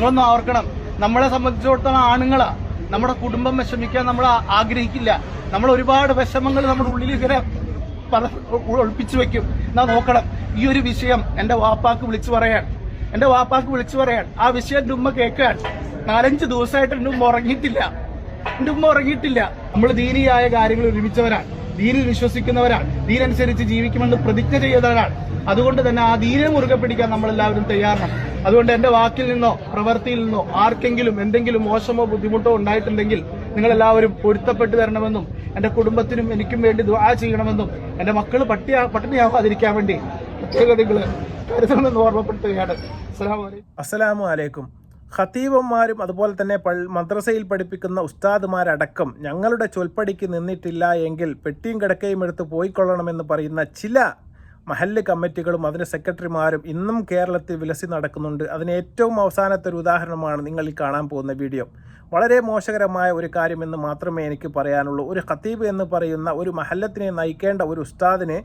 നിങ്ങളൊന്നും ഓർക്കണം, നമ്മളെ സംബന്ധിച്ചിടത്തോളം ആണുങ്ങളാ, നമ്മുടെ കുടുംബം വിഷമിക്കാൻ നമ്മൾ ആഗ്രഹിക്കില്ല. നമ്മൾ ഒരുപാട് വിഷമങ്ങൾ നമ്മുടെ ഉള്ളിൽ ഇങ്ങനെ ഒളിപ്പിച്ചു വെക്കും. എന്നാ നോക്കണം, ഈ ഒരു വിഷയം എന്റെ വാപ്പാക്ക് വിളിച്ചു പറയാൻ, ആ വിഷയം എന്റെ ഉമ്മ കേൾക്കാൻ 4-5 ദിവസമായിട്ട് എന്റെ ഉമ്മ ഉറങ്ങിയിട്ടില്ല. നമ്മൾ ദീനിയായ കാര്യങ്ങൾ ഒരുമിച്ചവരാണ്, ദീനിൽ വിശ്വസിക്കുന്നവരാണ്, ദീനനുസരിച്ച് ജീവിക്കുമെന്ന് പ്രതിജ്ഞ ചെയ്തവരാണ്. അതുകൊണ്ട് തന്നെ ആ ദീനെ മുറുകെ പിടിക്കാൻ നമ്മളെല്ലാവരും തയ്യാറാണ്. അതുകൊണ്ട് എന്റെ വാക്കിൽ നിന്നോ പ്രവൃത്തിയിൽ നിന്നോ ആർക്കെങ്കിലും എന്തെങ്കിലും മോശമോ ബുദ്ധിമുട്ടോ ഉണ്ടായിട്ടുണ്ടെങ്കിൽ നിങ്ങളെല്ലാവരും പൊരുത്തപ്പെട്ടു തരണമെന്നും എന്റെ കുടുംബത്തിനും എനിക്കും വേണ്ടി ദുആ ചെയ്യണമെന്നും എന്റെ മക്കൾ പട്ടിണിയാവാതിരിക്കാൻ വേണ്ടി പ്രത്യേകതകൾ കരുതണമെന്ന് ഓർമ്മപ്പെടുത്തുകയാണ്. അസ്സലാമു അലൈക്കും. ഖതീബന്മാരും അതുപോലെ തന്നെ മദ്രസയിൽ പഠിപ്പിക്കുന്ന ഉസ്താദുമാരടക്കം ഞങ്ങളുടെ ചൊൽപ്പടിക്ക് നിന്നിട്ടില്ല എങ്കിൽ പെട്ടിയും കിടക്കയും എടുത്ത് പോയിക്കൊള്ളണമെന്ന് പറയുന്ന ചില മഹല്ല് കമ്മിറ്റികളും അതിൻ്റെ സെക്രട്ടറിമാരും ഇന്നും കേരളത്തിൽ വിലസി നടക്കുന്നുണ്ട്. അതിന് ഏറ്റവും അവസാനത്തെ ഒരു ഉദാഹരണമാണ് നിങ്ങൾ ഈ കാണാൻ പോകുന്ന വീഡിയോ. വളരെ മോശകരമായ ഒരു കാര്യമെന്ന് മാത്രമേ എനിക്ക് പറയാനുള്ളൂ. ഒരു ഖതീബ് എന്ന് പറയുന്ന ഒരു മഹല്ലത്തിനെ നയിക്കേണ്ട ഒരു ഉസ്താദിനെ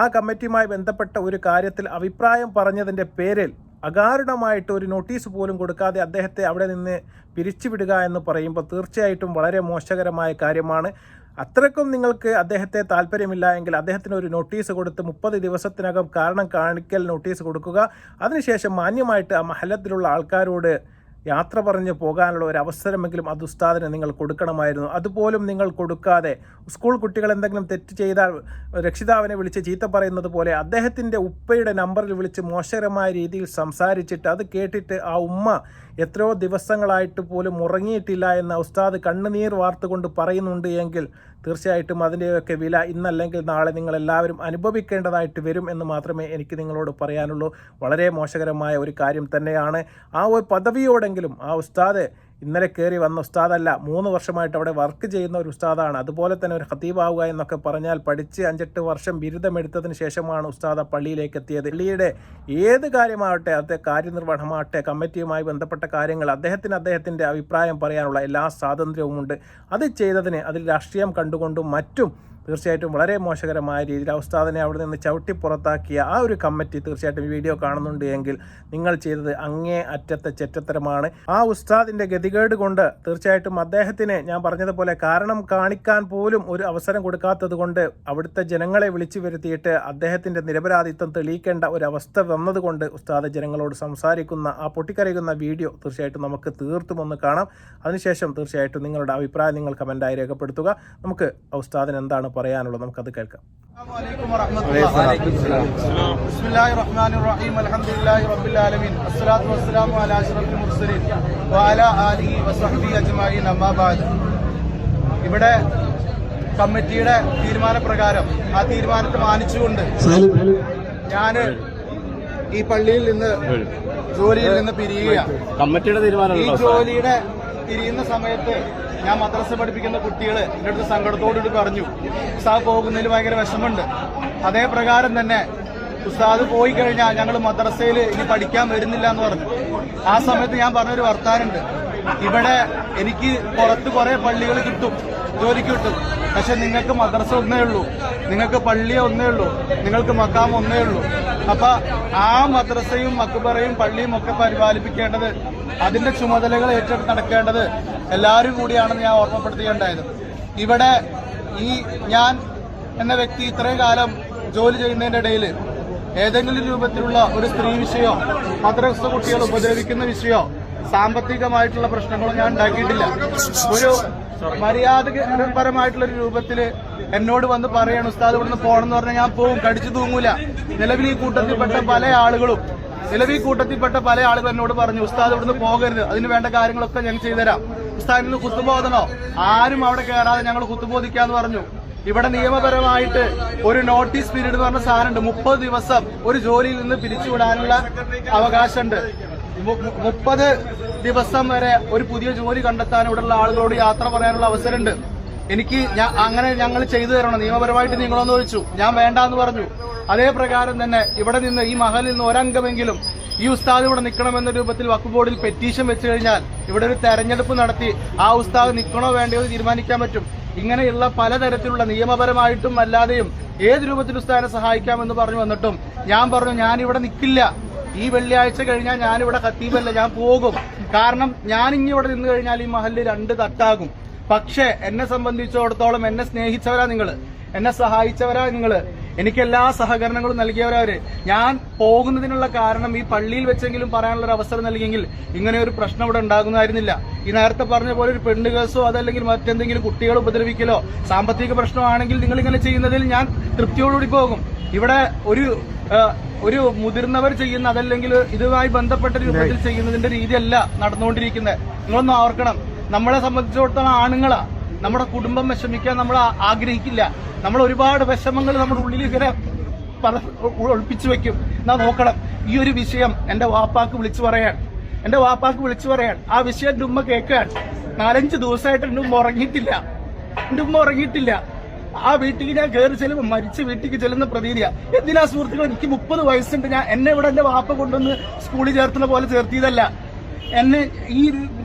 ആ കമ്മിറ്റിയുമായി ബന്ധപ്പെട്ട ഒരു കാര്യത്തിൽ അഭിപ്രായം പറഞ്ഞതിൻ്റെ പേരിൽ അകാരണമായിട്ട് ഒരു നോട്ടീസ് പോലും കൊടുക്കാതെ അദ്ദേഹത്തെ അവിടെ നിന്ന് പിരിച്ചുവിടുക എന്ന് പറയുമ്പോൾ തീർച്ചയായിട്ടും വളരെ മോശകരമായ കാര്യമാണ്. അത്രയ്ക്കും നിങ്ങൾക്ക് അദ്ദേഹത്തെ താല്പര്യമില്ല എങ്കിൽ അദ്ദേഹത്തിന് ഒരു നോട്ടീസ് കൊടുത്ത് 30 ദിവസത്തിനകം കാരണം കാണിക്കൽ നോട്ടീസ് കൊടുക്കുക. അതിനുശേഷം മാന്യമായിട്ട് ആ മഹല്ലത്തിലുള്ള ആൾക്കാരോട് യാത്ര പറഞ്ഞ് പോകാനുള്ള ഒരു അവസരമെങ്കിലും അത് ഉസ്താദിന് നിങ്ങൾ കൊടുക്കണമായിരുന്നു. അതുപോലും നിങ്ങൾ കൊടുക്കാതെ സ്കൂൾ കുട്ടികൾ എന്തെങ്കിലും തെറ്റ് ചെയ്താൽ രക്ഷിതാവിനെ വിളിച്ച് ചീത്ത പറയുന്നത് പോലെ അദ്ദേഹത്തിൻ്റെ ഉപ്പയുടെ നമ്പറിൽ വിളിച്ച് മോശകരമായ രീതിയിൽ സംസാരിച്ചിട്ട് അത് കേട്ടിട്ട് ആ ഉമ്മ എത്രയോ ദിവസങ്ങളായിട്ട് പോലും ഉറങ്ങിയിട്ടില്ല എന്ന ഉസ്താദ് കണ്ണുനീർ വാർത്തുകൊണ്ട് പറയുന്നുണ്ട് എങ്കിൽ തീർച്ചയായിട്ടും അതിൻ്റെയൊക്കെ വില ഇന്നല്ലെങ്കിൽ നാളെ നിങ്ങളെല്ലാവരും അനുഭവിക്കേണ്ടതായിട്ട് വരും എന്ന് മാത്രമേ എനിക്ക് നിങ്ങളോട് പറയാനുള്ളൂ. വളരെ മോശകരമായ ഒരു കാര്യം തന്നെയാണ്. ആ ഒരു പദവിയോടെങ്കിലും ആ ഉസ്താദ് ഇന്നലെ കയറി വന്ന ഉസ്താദല്ല, 3 വർഷമായിട്ട് അവിടെ വർക്ക് ചെയ്യുന്ന ഒരു ഉസ്താദാണ്. അതുപോലെ തന്നെ ഒരു ഖതീബാവുക എന്നൊക്കെ പറഞ്ഞാൽ പഠിച്ച് 5-8 വർഷം ബിരുദമെടുത്തതിന് ശേഷമാണ് ഉസ്താദ് പള്ളിയിലേക്ക് എത്തിയത്. പള്ളിയുടെ ഏത് കാര്യമാവട്ടെ, അത് കാര്യനിർവഹണമാവട്ടെ, കമ്മിറ്റിയുമായി ബന്ധപ്പെട്ട കാര്യങ്ങൾ അദ്ദേഹത്തിൻ്റെ അഭിപ്രായം പറയാനുള്ള എല്ലാ സ്വാതന്ത്ര്യവുമുണ്ട്. അത് ചെയ്തതിന് അതിൽ രാഷ്ട്രീയം കണ്ടുകൊണ്ടും മറ്റും തീർച്ചയായിട്ടും വളരെ മോശകരമായ രീതിയിൽ ആ ഉസ്താദിനെ അവിടെ നിന്ന് ചവിട്ടി പുറത്താക്കിയ ആ ഒരു കമ്മിറ്റി തീർച്ചയായിട്ടും വീഡിയോ കാണുന്നുണ്ട് എങ്കിൽ നിങ്ങൾ ചെയ്തത് അങ്ങേ അറ്റത്തെ ചെറ്റത്തരമാണ്. ആ ഉസ്താദിൻ്റെ ഗതികേട് കൊണ്ട് തീർച്ചയായിട്ടും അദ്ദേഹത്തിന് ഞാൻ പറഞ്ഞതുപോലെ കാരണം കാണിക്കാൻ പോലും ഒരു അവസരം കൊടുക്കാത്തത് കൊണ്ട് അവിടുത്തെ ജനങ്ങളെ വിളിച്ചു വരുത്തിയിട്ട് അദ്ദേഹത്തിൻ്റെ നിരപരാധിത്വം തെളിയിക്കേണ്ട ഒരു അവസ്ഥ വന്നതുകൊണ്ട് ഉസ്താദ് ജനങ്ങളോട് സംസാരിക്കുന്ന ആ പൊട്ടിക്കരയുന്ന വീഡിയോ തീർച്ചയായിട്ടും നമുക്ക് തീർത്തും ഒന്ന് കാണാം. അതിനുശേഷം തീർച്ചയായിട്ടും നിങ്ങളുടെ അഭിപ്രായം നിങ്ങൾ കമൻറ്റായി രേഖപ്പെടുത്തുക. നമുക്ക് ഉസ്താദിന് എന്താണ് പറയാനുള്ളത് നമുക്കത് കേൾക്കാം. ഇവിടെ കമ്മിറ്റിയുടെ തീരുമാനപ്രകാരം ആ തീരുമാനത്തെ മാനിച്ചുകൊണ്ട് ഞാന് ഈ പള്ളിയിൽ നിന്ന് ജോലിയിൽ നിന്ന് പിരിയുകയാണ്. കമ്മിറ്റിയുടെ തീരുമാനം ഈ ജോലിയുടെ തിരിയുന്ന സമയത്ത് ഞാൻ മദ്രസ പഠിപ്പിക്കുന്ന കുട്ടികൾ എൻ്റെ അടുത്ത് സങ്കടത്തോടുകൂടി പറഞ്ഞു, ഉസ്താദ് പോകുന്നതിൽ ഭയങ്കര വിഷമമുണ്ട്. അതേ പ്രകാരം തന്നെ ഉസ്താദ് പോയി കഴിഞ്ഞാൽ ഞങ്ങൾ മദ്രസയിൽ ഇനി പഠിക്കാൻ വരുന്നില്ല എന്ന് പറഞ്ഞു. ആ സമയത്ത് ഞാൻ പറഞ്ഞൊരു വർത്താനുണ്ട്, ഇവിടെ എനിക്ക് പുറത്ത് കുറെ പള്ളികൾ കിട്ടും, ജോലിക്ക് കിട്ടും, പക്ഷെ നിങ്ങൾക്ക് മദ്രസ ഒന്നേ ഉള്ളൂ, നിങ്ങൾക്ക് പള്ളി ഒന്നേ ഉള്ളൂ, നിങ്ങൾക്ക് മക്കാം ഒന്നേ ഉള്ളൂ. അപ്പൊ ആ മദ്രസയും മക്ബറയും പള്ളിയും ഒക്കെ പരിപാലിപ്പിക്കേണ്ടത്, അതിന്റെ ചുമതലകൾ ഏറ്റെടുത്ത് നടക്കേണ്ടത് എല്ലാവരും കൂടിയാണെന്ന് ഞാൻ ഓർമ്മപ്പെടുത്തുകയുണ്ടായത്. ഇവിടെ ഈ ഞാൻ എന്ന വ്യക്തി ഇത്രയും കാലം ജോലി ചെയ്യുന്നതിന്റെ ഇടയിൽ ഏതെങ്കിലും രൂപത്തിലുള്ള ഒരു സ്ത്രീ വിഷയമോ മദ്രസ കുട്ടികൾ ഉപദ്രവിക്കുന്ന വിഷയമോ സാമ്പത്തികമായിട്ടുള്ള പ്രശ്നങ്ങളോ ഞാൻ ഉണ്ടാക്കിയിട്ടില്ല. ഒരു മര്യാദപരമായിട്ടുള്ളൊരു രൂപത്തില് എന്നോട് വന്ന് പറയണം ഉസ്താദ് ഇവിടുന്ന് പോകണമെന്ന് പറഞ്ഞാൽ ഞാൻ പോവും, കടിച്ചു തൂങ്ങൂല. നിലവിൽ ഈ കൂട്ടത്തിൽപ്പെട്ട പല ആളുകളും എന്നോട് പറഞ്ഞു ഉസ്താദ് ഇവിടുന്ന് പോകരുത്, അതിന് വേണ്ട കാര്യങ്ങളൊക്കെ ഞങ്ങൾ ചെയ്തുതരാം, ഉസ്താദിന് കുത്തുബോധനോ ആരും അവിടെ കയറാതെ ഞങ്ങൾ കുത്തുബോധിക്കാന്ന് പറഞ്ഞു. ഇവിടെ നിയമപരമായിട്ട് ഒരു നോട്ടീസ് പീരീഡ് എന്ന് പറഞ്ഞ സാധനമുണ്ട്. 30 ദിവസം ഒരു ജോലിയിൽ നിന്ന് പിരിച്ചുവിടാനുള്ള അവകാശമുണ്ട്. 30 ദിവസം വരെ ഒരു പുതിയ ജോലി കണ്ടെത്താൻ ഇവിടെയുള്ള ആളുകളോട് യാത്ര പറയാനുള്ള അവസരമുണ്ട്. എനിക്ക് അങ്ങനെ ഞങ്ങൾ ചെയ്തു തരണം, നിയമപരമായിട്ട് നിങ്ങളൊന്ന് ചോദിച്ചു, ഞാൻ വേണ്ടാന്ന് പറഞ്ഞു. അതേ പ്രകാരം തന്നെ ഇവിടെ നിന്ന് ഈ മഹലിൽ നിന്ന് ഒരംഗമെങ്കിലും ഈ ഉസ്താദ് ഇവിടെ നിൽക്കണമെന്ന രൂപത്തിൽ വഖഫ് ബോർഡിൽ പെറ്റീഷൻ വെച്ച് കഴിഞ്ഞാൽ ഇവിടെ ഒരു തെരഞ്ഞെടുപ്പ് നടത്തി ആ ഉസ്താദ് നിൽക്കണോ വേണ്ടയോ തീരുമാനിക്കാൻ പറ്റും. ഇങ്ങനെയുള്ള പലതരത്തിലുള്ള നിയമപരമായിട്ടും അല്ലാതെയും ഏത് രൂപത്തിൽ ഉസ്താദിനെ സഹായിക്കാമെന്ന് പറഞ്ഞു വന്നിട്ടും ഞാൻ പറഞ്ഞു ഞാനിവിടെ നിൽക്കില്ല, ഈ വെള്ളിയാഴ്ച കഴിഞ്ഞാൽ ഞാനിവിടെ ഖത്തീബല്ല, ഞാൻ പോകും. കാരണം ഞാൻ ഇനി ഇവിടെ നിന്ന് കഴിഞ്ഞാൽ ഈ മഹല്ല് 2 തട്ടാകും. പക്ഷെ എന്നെ സംബന്ധിച്ചിടത്തോളം എന്നെ സ്നേഹിച്ചവരാ നിങ്ങള്, എന്നെ സഹായിച്ചവരാ നിങ്ങള്, എനിക്ക് എല്ലാ സഹകരണങ്ങളും നൽകിയവരവര്. ഞാൻ പോകുന്നതിനുള്ള കാരണം ഈ പള്ളിയിൽ വെച്ചെങ്കിലും പറയാനുള്ള ഒരു അവസരം നൽകിയെങ്കിൽ ഇങ്ങനെ ഒരു പ്രശ്നം ഇവിടെ ഉണ്ടാകുന്നതായിരുന്നില്ല. ഈ നേരത്തെ പറഞ്ഞ പോലെ ഒരു പെണ്ണ് കേസോ അതല്ലെങ്കിൽ മറ്റെന്തെങ്കിലും കുട്ടികളെ ഉപദ്രവിക്കലോ സാമ്പത്തിക പ്രശ്നമാണെങ്കിൽ നിങ്ങൾ ഇങ്ങനെ ചെയ്യുന്നതിൽ ഞാൻ തൃപ്തിയോടുകൂടി പോകും. ഇവിടെ ഒരു മുതിർന്നവർ ചെയ്യുന്ന അതല്ലെങ്കിൽ ഇതുമായി ബന്ധപ്പെട്ട രൂപത്തിൽ ചെയ്യുന്നതിന്റെ രീതിയല്ല നടന്നുകൊണ്ടിരിക്കുന്നത്. നിങ്ങളൊന്നും ഓർക്കണം, നമ്മളെ സംബന്ധിച്ചിടത്തോളം ആണുങ്ങളാ, നമ്മുടെ കുടുംബം വിഷമിക്കാൻ നമ്മൾ ആഗ്രഹിക്കില്ല. നമ്മൾ ഒരുപാട് വിഷമങ്ങൾ നമ്മുടെ ഉള്ളിൽ ഇങ്ങനെ ഒളിപ്പിച്ചു വെക്കും. എന്നാ നോക്കണം, ഈ ഒരു വിഷയം എന്റെ വാപ്പാക്ക് വിളിച്ചു പറയാൻ ആ വിഷയം എന്റെ ഉമ്മ കേൾക്കാൻ 4-5 ദിവസമായിട്ട് എന്റെ ഉമ്മ ഉറങ്ങിയിട്ടില്ല. ആ വീട്ടിലേക്ക് ഞാൻ കയറി ചെല്ലുമ്പോൾ മരിച്ച വീട്ടിലേക്ക് ചെല്ലുന്ന പ്രതീതിയാ. എന്തിനാ സുഹൃത്തുക്കൾ, എനിക്ക് 30 വയസ്സുണ്ട്. എന്നെ ഇവിടെ എന്റെ വാപ്പ കൊണ്ടുവന്ന് സ്കൂളിൽ ചേർത്തുന്ന പോലെ ചേർത്തിയതല്ല. എന്നെ ഈ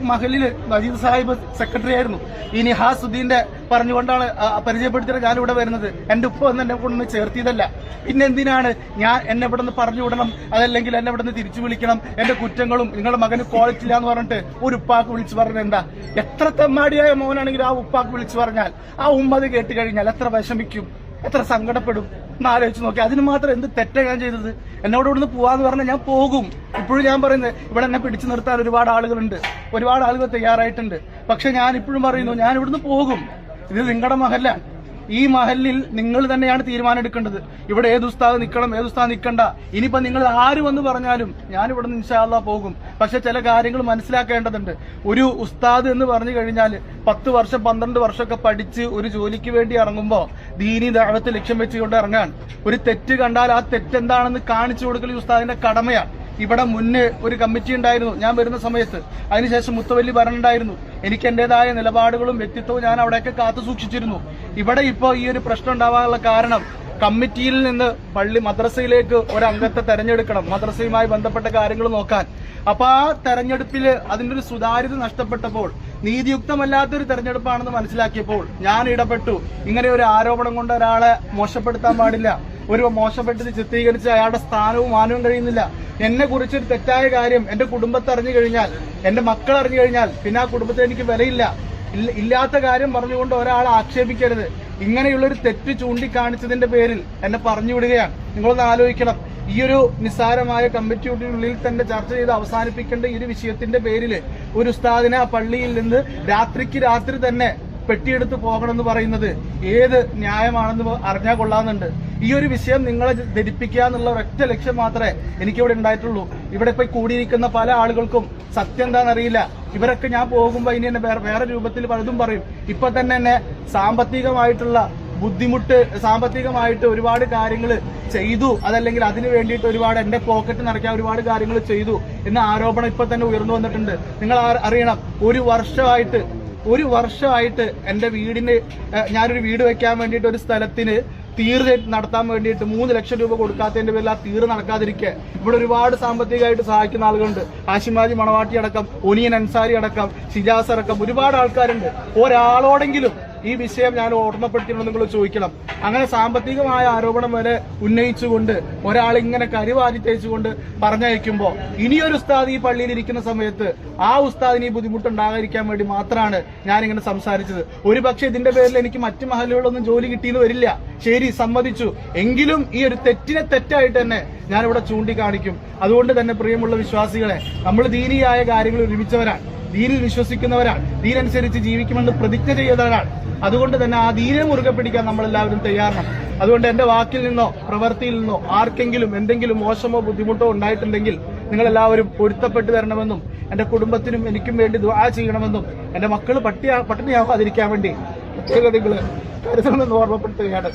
മഹലില് മജീദ് സാഹിബ് സെക്രട്ടറി ആയിരുന്നു. ഈ നിഹാസുദ്ദീന്റെ പറഞ്ഞുകൊണ്ടാണ് പരിചയപ്പെടുത്തിയത് ഞാനിവിടെ വരുന്നത്. എന്റെ ഉപ്പ വന്ന് എന്നെ കൊണ്ടൊന്ന് ചേർത്തിയതല്ല. പിന്നെ എന്തിനാണ് എന്നെ ഇവിടെ നിന്ന് പറഞ്ഞു വിടണം, അതല്ലെങ്കിൽ എന്നെ ഇവിടെ നിന്ന് തിരിച്ചു വിളിക്കണം, എന്റെ കുറ്റങ്ങളും നിങ്ങളുടെ മകന് ക്വാളിറ്റി ഇല്ല എന്ന് പറഞ്ഞിട്ട് ഒരു ഉപ്പാക്ക് വിളിച്ചു പറഞ്ഞത് എന്താ? എത്ര തെമ്മാടിയായ മോനാണെങ്കിൽ ആ ഉപ്പാക്ക് വിളിച്ചു പറഞ്ഞാൽ ആ ഉമ്മ അത് കേട്ട് കഴിഞ്ഞാൽ എത്ര വിഷമിക്കും, എത്ര സങ്കടപ്പെടും എന്ന് ആലോചിച്ച് നോക്കി. അതിന് മാത്രം എന്ത് തെറ്റാ ഞാൻ ചെയ്തത്? എന്നോട് ഇവിടുന്ന് പോവാന്ന് പറഞ്ഞാൽ ഞാൻ പോകും. ഇപ്പോഴും ഞാൻ പറയുന്നത് ഇവിടെ എന്നെ പിടിച്ചു നിർത്താൻ ഒരുപാട് ആളുകളുണ്ട്, ഒരുപാട് ആളുകൾ തയ്യാറായിട്ടുണ്ട്. പക്ഷെ ഞാൻ ഇപ്പോഴും പറയുന്നു, ഞാൻ ഇവിടുന്ന് പോകും. ഇത് നിങ്ങളുടെ മഹല്ലാണ്. ഈ മഹല്ലിൽ നിങ്ങൾ തന്നെയാണ് തീരുമാനം എടുക്കേണ്ടത്. ഇവിടെ ഏത് ഉസ്താദ് നിൽക്കണം, ഏത് ഉസ്താദ് നിൽക്കണ്ട. ഇനിയിപ്പോ നിങ്ങൾ ആര് വന്ന് പറഞ്ഞാലും ഞാൻ ഇവിടെ നിന്ന് ഇൻഷാ അല്ലാഹ് പോകും. പക്ഷെ ചില കാര്യങ്ങൾ മനസ്സിലാക്കേണ്ടതുണ്ട്. ഒരു ഉസ്താദ് എന്ന് പറഞ്ഞു കഴിഞ്ഞാൽ 10 വർഷം 12 വർഷമൊക്കെ പഠിച്ച് ഒരു ജോലിക്ക് വേണ്ടി ഇറങ്ങുമ്പോൾ ദീനി ദഅവത്ത് ലക്ഷ്യം വെച്ചുകൊണ്ട് ഇറങ്ങാൻ. ഒരു തെറ്റ് കണ്ടാൽ ആ തെറ്റെന്താണെന്ന് കാണിച്ചു കൊടുക്കൽ ഈ ഉസ്താദിന്റെ കടമയാണ്. ഇവിടെ മുന്നേ ഒരു കമ്മിറ്റി ഉണ്ടായിരുന്നു ഞാൻ വരുന്ന സമയത്ത്. അതിനുശേഷം മുത്തവല്ലി ഭരണമുണ്ടായിരുന്നു. എനിക്ക് എന്റേതായ നിലപാടുകളും വ്യക്തിത്വവും ഞാൻ അവിടെയൊക്കെ കാത്തു സൂക്ഷിച്ചിരുന്നു. ഇവിടെ ഇപ്പോൾ ഈ ഒരു പ്രശ്നം ഉണ്ടാവാനുള്ള കാരണം കമ്മിറ്റിയിൽ നിന്ന് മദ്രസയിലേക്ക് ഒരംഗത്തെ തെരഞ്ഞെടുക്കണം, മദ്രസയുമായി ബന്ധപ്പെട്ട കാര്യങ്ങൾ നോക്കാൻ. അപ്പൊ ആ തെരഞ്ഞെടുപ്പിൽ അതിന്റെ ഒരു സുതാര്യത നഷ്ടപ്പെട്ടപ്പോൾ, നീതിയുക്തമല്ലാത്തൊരു തെരഞ്ഞെടുപ്പാണെന്ന് മനസ്സിലാക്കിയപ്പോൾ ഞാൻ ഇടപെട്ടു. ഇങ്ങനെ ഒരു ആരോപണം കൊണ്ട് ഒരാളെ മോശപ്പെടുത്താൻ പാടില്ല. ഒരു മോശപ്പെട്ടത് ചിത്രീകരിച്ച് അയാളുടെ സ്ഥാനവും മാനവും കഴിയുന്നില്ല. എന്നെ കുറിച്ചൊരു തെറ്റായ കാര്യം എന്റെ കുടുംബത്തെ അറിഞ്ഞു കഴിഞ്ഞാൽ, എന്റെ മക്കൾ അറിഞ്ഞു കഴിഞ്ഞാൽ പിന്നെ ആ കുടുംബത്തിന് എനിക്ക് വിലയില്ല. ഇല്ലാത്ത കാര്യം പറഞ്ഞുകൊണ്ട് ഒരാളെ ആക്ഷേപിക്കരുത്. ഇങ്ങനെയുള്ളൊരു തെറ്റ് ചൂണ്ടിക്കാണിച്ചതിന്റെ പേരിൽ എന്നെ പറഞ്ഞു വിടുകയാണ്. നിങ്ങളൊന്ന് ആലോചിക്കണം, ഈ ഒരു നിസ്സാരമായ കമ്മിറ്റിയുള്ളിൽ തന്നെ ചർച്ച ചെയ്ത് അവസാനിപ്പിക്കേണ്ട ഈ ഒരു വിഷയത്തിന്റെ പേരിൽ ഒരു ഉസ്താദിനെ ആ പള്ളിയിൽ നിന്ന് രാത്രി തന്നെ പെട്ടിയെടുത്ത് പോകണമെന്ന് പറയുന്നത് ഏത് ന്യായമാണെന്ന് അറിഞ്ഞാൽ കൊള്ളാമെന്നുണ്ട്. ഈ ഒരു വിഷയം നിങ്ങളെ ധരിപ്പിക്കുക എന്നുള്ള ഒരൊറ്റ ലക്ഷ്യം മാത്രമേ എനിക്കിവിടെ ഉണ്ടായിട്ടുള്ളൂ. ഇവിടെ ഇപ്പൊ കൂടിയിരിക്കുന്ന പല ആളുകൾക്കും സത്യം എന്താണെന്നറിയില്ല. ഇവരൊക്കെ ഞാൻ പോകുമ്പോ ഇനി എന്നെ വേറെ രൂപത്തിൽ പലതും പറയും. ഇപ്പൊ തന്നെ എന്നെ സാമ്പത്തികമായിട്ടുള്ള ബുദ്ധിമുട്ട്, സാമ്പത്തികമായിട്ട് ഒരുപാട് കാര്യങ്ങൾ ചെയ്തു, അതല്ലെങ്കിൽ അതിന് വേണ്ടിയിട്ട് ഒരുപാട് എന്റെ പോക്കറ്റ് നിറയ്ക്കാൻ ഒരുപാട് കാര്യങ്ങൾ ചെയ്തു എന്ന ആരോപണം ഇപ്പൊ തന്നെ ഉയർന്നു വന്നിട്ടുണ്ട്. നിങ്ങൾ അറിയണം, ഒരു വർഷമായിട്ട് എന്റെ ഞാനൊരു വീട് വെക്കാൻ വേണ്ടിയിട്ട് ഒരു സ്ഥലത്തിന് തീർ നടത്താൻ വേണ്ടിയിട്ട് 3 ലക്ഷം രൂപ കൊടുക്കാത്തതിന്റെ പേരിൽ ആ തീർ നടക്കാതിരിക്കുക. ഇവിടെ ഒരുപാട് സാമ്പത്തികമായിട്ട് സഹായിക്കുന്ന ആളുകളുണ്ട്. ആശിമാജി മണവാട്ടി അടക്കം, ഒനിയൻ അൻസാരി അടക്കം, ഷിജാസ് അടക്കം ഒരുപാട് ആൾക്കാരുണ്ട്. ഒരാളോടെങ്കിലും ഈ വിഷയം ഞാൻ ഓർമ്മപ്പെടുത്തിയിട്ടുണ്ടെന്ന് നിങ്ങൾ ചോദിക്കണം. അങ്ങനെ സാമ്പത്തികമായ ആരോപണം വരെ ഉന്നയിച്ചുകൊണ്ട് ഒരാൾ ഇങ്ങനെ കരിവാരി തേച്ചുകൊണ്ട് പറഞ്ഞയക്കുമ്പോൾ ഇനിയൊരു ഉസ്താദ് ഈ പള്ളിയിൽ ഇരിക്കുന്ന സമയത്ത് ആ ഉസ്താദിന് ഈ ബുദ്ധിമുട്ടുണ്ടാകാതിരിക്കാൻ വേണ്ടി മാത്രമാണ് ഞാനിങ്ങനെ സംസാരിച്ചത്. ഒരു പക്ഷേ ഇതിന്റെ പേരിൽ എനിക്ക് മറ്റു മഹലുകളിലൊന്നും ജോലി കിട്ടിയെന്ന് വരില്ല, ശരി, സമ്മതിച്ചു. എങ്കിലും ഈ ഒരു തെറ്റിനെ തെറ്റായിട്ട് തന്നെ ഞാനിവിടെ ചൂണ്ടിക്കാണിക്കും. അതുകൊണ്ട് തന്നെ പ്രിയമുള്ള വിശ്വാസികളെ, നമ്മൾ ദീനിയായ കാര്യങ്ങൾ ഒരുമിച്ചവരാണ്, ദീനിൽ വിശ്വസിക്കുന്നവരാണ്, ദീനനുസരിച്ച് ജീവിക്കുമെന്ന് പ്രതിജ്ഞ ചെയ്തവരാണ്. അതുകൊണ്ട് തന്നെ ആ ദീനെ മുറുകെ പിടിക്കാൻ നമ്മളെല്ലാവരും തയ്യാറാണ്. അതുകൊണ്ട് എന്റെ വാക്കിൽ നിന്നോ പ്രവൃത്തിയിൽ നിന്നോ ആർക്കെങ്കിലും എന്തെങ്കിലും മോശമോ ബുദ്ധിമുട്ടോ ഉണ്ടായിട്ടുണ്ടെങ്കിൽ നിങ്ങളെല്ലാവരും പൊരുത്തപ്പെട്ടു തരണമെന്നും എന്റെ കുടുംബത്തിനും എനിക്കും വേണ്ടി ദുആ ചെയ്യണമെന്നും എന്റെ മക്കൾ പട്ടിണിയാവാതിരിക്കാൻ വേണ്ടി പ്രത്യേക നിങ്ങൾ കരുതണമെന്ന് ഓർമ്മപ്പെടുത്തുകയാണ്.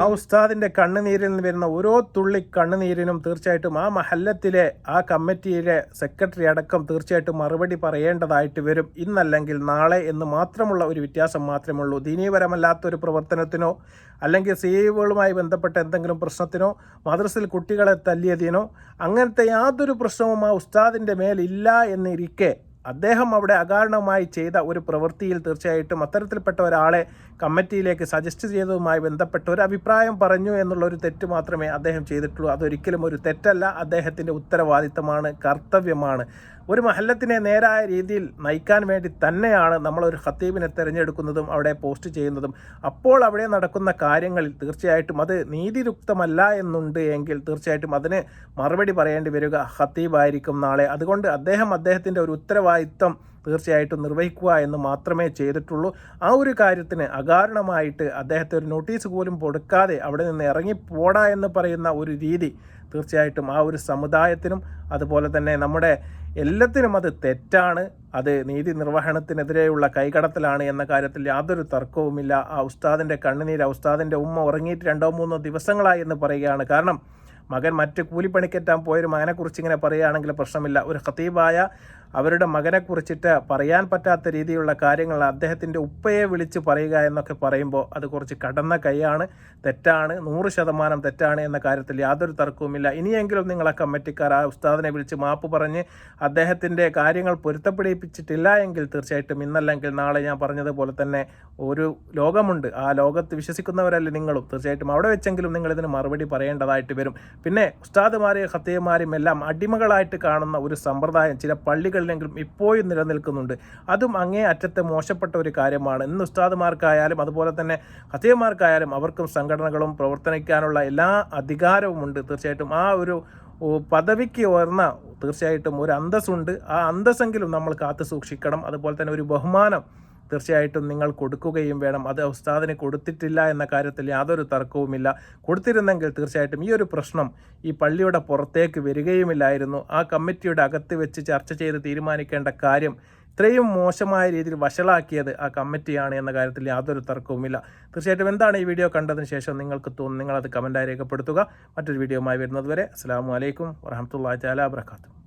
ആ ഉസ്താദിന്റെ കണ്ണുനീരിൽ നിന്ന് വരുന്ന ഓരോ തുള്ളി കണ്ണുനീരിനും തീർച്ചയായിട്ടും ആ മഹല്ലത്തിലെ ആ കമ്മിറ്റിയിലെ സെക്രട്ടറി അടക്കം തീർച്ചയായിട്ടും മറുപടി പറയേണ്ടതായിട്ട് വരും. ഇന്നല്ലെങ്കിൽ നാളെ എന്ന് മാത്രമുള്ള ഒരു വ്യത്യാസം മാത്രമേ ഉള്ളൂ. ദീനീപരമല്ലാത്തൊരു പ്രവർത്തനത്തിനോ അല്ലെങ്കിൽ സീവുകളുമായി ബന്ധപ്പെട്ട എന്തെങ്കിലും പ്രശ്നത്തിനോ മദ്രസയിൽ കുട്ടികളെ തല്ലിയതിനോ അങ്ങനത്തെ യാതൊരു പ്രശ്നവും ആ ഉസ്താദിന്റെ മേലില്ല എന്നിരിക്കെ അദ്ദേഹം അവിടെ അകാരണമായി ചെയ്ത ഒരു പ്രവൃത്തിയിൽ തീർച്ചയായിട്ടും അത്തരത്തിൽപ്പെട്ട ഒരാളെ കമ്മിറ്റിയിലേക്ക് സജസ്റ്റ് ചെയ്തതുമായി ബന്ധപ്പെട്ട ഒരു അഭിപ്രായം പറഞ്ഞു എന്നുള്ള ഒരു തെറ്റ് മാത്രമേ അദ്ദേഹം ചെയ്തിട്ടുള്ളൂ. അതൊരിക്കലും ഒരു തെറ്റല്ല, അദ്ദേഹത്തിൻ്റെ ഉത്തരവാദിത്തമാണ്, കർത്തവ്യമാണ്. ഒരു മഹല്ലത്തിനെ നേരായ രീതിയിൽ നയിക്കാൻ വേണ്ടി തന്നെയാണ് നമ്മളൊരു ഖത്തീബിനെ തിരഞ്ഞെടുക്കുന്നതും അവിടെ പോസ്റ്റ് ചെയ്യുന്നതും. അപ്പോൾ അവിടെ നടക്കുന്ന കാര്യങ്ങളിൽ തീർച്ചയായിട്ടും അത് നീതിയുക്തമല്ല എന്നുണ്ട് എങ്കിൽ തീർച്ചയായിട്ടും അതിന് മറുപടി പറയേണ്ടി വരിക ഖത്തീബായിരിക്കും നാളെ. അതുകൊണ്ട് അദ്ദേഹത്തിൻ്റെ ഒരു ഉത്തരവാദിത്തം തീർച്ചയായിട്ടും നിർവഹിക്കുക എന്ന് മാത്രമേ ചെയ്തിട്ടുള്ളൂ. ആ ഒരു കാര്യത്തിന് അകാരണമായിട്ട് അദ്ദേഹത്തെ ഒരു നോട്ടീസ് പോലും കൊടുക്കാതെ അവിടെ നിന്ന് ഇറങ്ങിപ്പോടാ എന്ന് പറയുന്ന ഒരു രീതി തീർച്ചയായിട്ടും ആ ഒരു സമുദായത്തിനും അതുപോലെ തന്നെ നമ്മുടെ എല്ലാത്തിനും അത് തെറ്റാണ്. അത് നീതി നിർവഹണത്തിനെതിരെയുള്ള കൈകടത്തലാണ് എന്ന കാര്യത്തിൽ യാതൊരു തർക്കവുമില്ല. ആ ഉസ്താദിൻ്റെ കണ്ണുനീര്, ഉസ്താദിൻ്റെ ഉമ്മ ഉറങ്ങിയിട്ട് 2-3 ദിവസങ്ങളായി എന്ന് പറയുകയാണ്. കാരണം മകൻ മറ്റ് കൂലിപ്പണിക്കെറ്റാൻ പോയൊരു മകനെക്കുറിച്ച് ഇങ്ങനെ പറയുകയാണെങ്കിൽ പ്രശ്നമില്ല. ഒരു ഖത്തീബായ അവരുടെ മകനെക്കുറിച്ചിട്ട് പറയാൻ പറ്റാത്ത രീതിയിലുള്ള കാര്യങ്ങൾ അദ്ദേഹത്തിൻ്റെ ഉപ്പയെ വിളിച്ച് പറയുക എന്നൊക്കെ പറയുമ്പോൾ അത് കുറച്ച് കടന്ന കൈയാണ്, തെറ്റാണ്, 100% തെറ്റാണ് എന്ന കാര്യത്തിൽ യാതൊരു തർക്കവുമില്ല. ഇനിയെങ്കിലും നിങ്ങളെ കമ്മിറ്റിക്കാർ ആ ഉസ്താദിനെ വിളിച്ച് മാപ്പ് പറഞ്ഞ് അദ്ദേഹത്തിൻ്റെ കാര്യങ്ങൾ പൊരുത്തപ്പെടിപ്പിച്ചിട്ടില്ല എങ്കിൽ തീർച്ചയായിട്ടും ഇന്നല്ലെങ്കിൽ നാളെ ഞാൻ പറഞ്ഞതുപോലെ തന്നെ ഒരു ലോകമുണ്ട്. ആ ലോകത്ത് വിശ്വസിക്കുന്നവരല്ലേ നിങ്ങളും. തീർച്ചയായിട്ടും അവിടെ വെച്ചെങ്കിലും നിങ്ങളിതിന് മറുപടി പറയേണ്ടതായിട്ട് വരും. പിന്നെ ഉസ്താദുമാരെയും ഖത്തീബുമാരെയും എല്ലാം അടിമകളായിട്ട് കാണുന്ന ഒരു സമ്പ്രദായം ചില പള്ളികളിലെങ്കിലും ഇപ്പോഴും നിലനിൽക്കുന്നുണ്ട്. അതും അങ്ങേ അറ്റത്തെ മോശപ്പെട്ട ഒരു കാര്യമാണ്. ഇന്ന് ഉസ്താദുമാർക്കായാലും അതുപോലെ തന്നെ ഖത്തീബുമാർക്കായാലും അവർക്കും സംഘടനകളും പ്രവർത്തിക്കാനുള്ള എല്ലാ അധികാരവുമുണ്ട്. തീർച്ചയായിട്ടും ആ ഒരു പദവിക്ക് ഉയർന്ന തീർച്ചയായിട്ടും ഒരു അന്തസ്സുണ്ട്. ആ അന്തസ്സെങ്കിലും നമ്മൾ കാത്തു സൂക്ഷിക്കണം. അതുപോലെ തന്നെ ഒരു ബഹുമാനം തീർച്ചയായിട്ടും നിങ്ങൾ കൊടുക്കുകയും വേണം. അത് ഉസ്താദിന് കൊടുത്തിട്ടില്ല എന്ന കാര്യത്തിൽ യാതൊരു തർക്കവുമില്ല. കൊടുത്തിരുന്നെങ്കിൽ തീർച്ചയായിട്ടും ഈ ഒരു പ്രശ്നം ഈ പള്ളിയുടെ പുറത്തേക്ക് വരികയുമില്ലായിരുന്നു. ആ കമ്മിറ്റിയുടെ അകത്ത് വെച്ച് ചർച്ച ചെയ്ത് തീരുമാനിക്കേണ്ട കാര്യം ഇത്രയും മോശമായ രീതിയിൽ വഷളാക്കിയത് ആ കമ്മിറ്റിയാണ് എന്ന കാര്യത്തിൽ യാതൊരു തർക്കവുമില്ല. തീർച്ചയായിട്ടും എന്താണ് ഈ വീഡിയോ കണ്ടതിന് ശേഷം നിങ്ങൾക്ക് തോന്നുന്നു, നിങ്ങളത് കമൻറ്റായി രേഖപ്പെടുത്തുക. മറ്റൊരു വീഡിയോയുമായി വരുന്നത് വരെ അസ്സലാമു അലൈക്കും വറഹ്മത്തുള്ളാഹി തആല വബറകാതുഹു.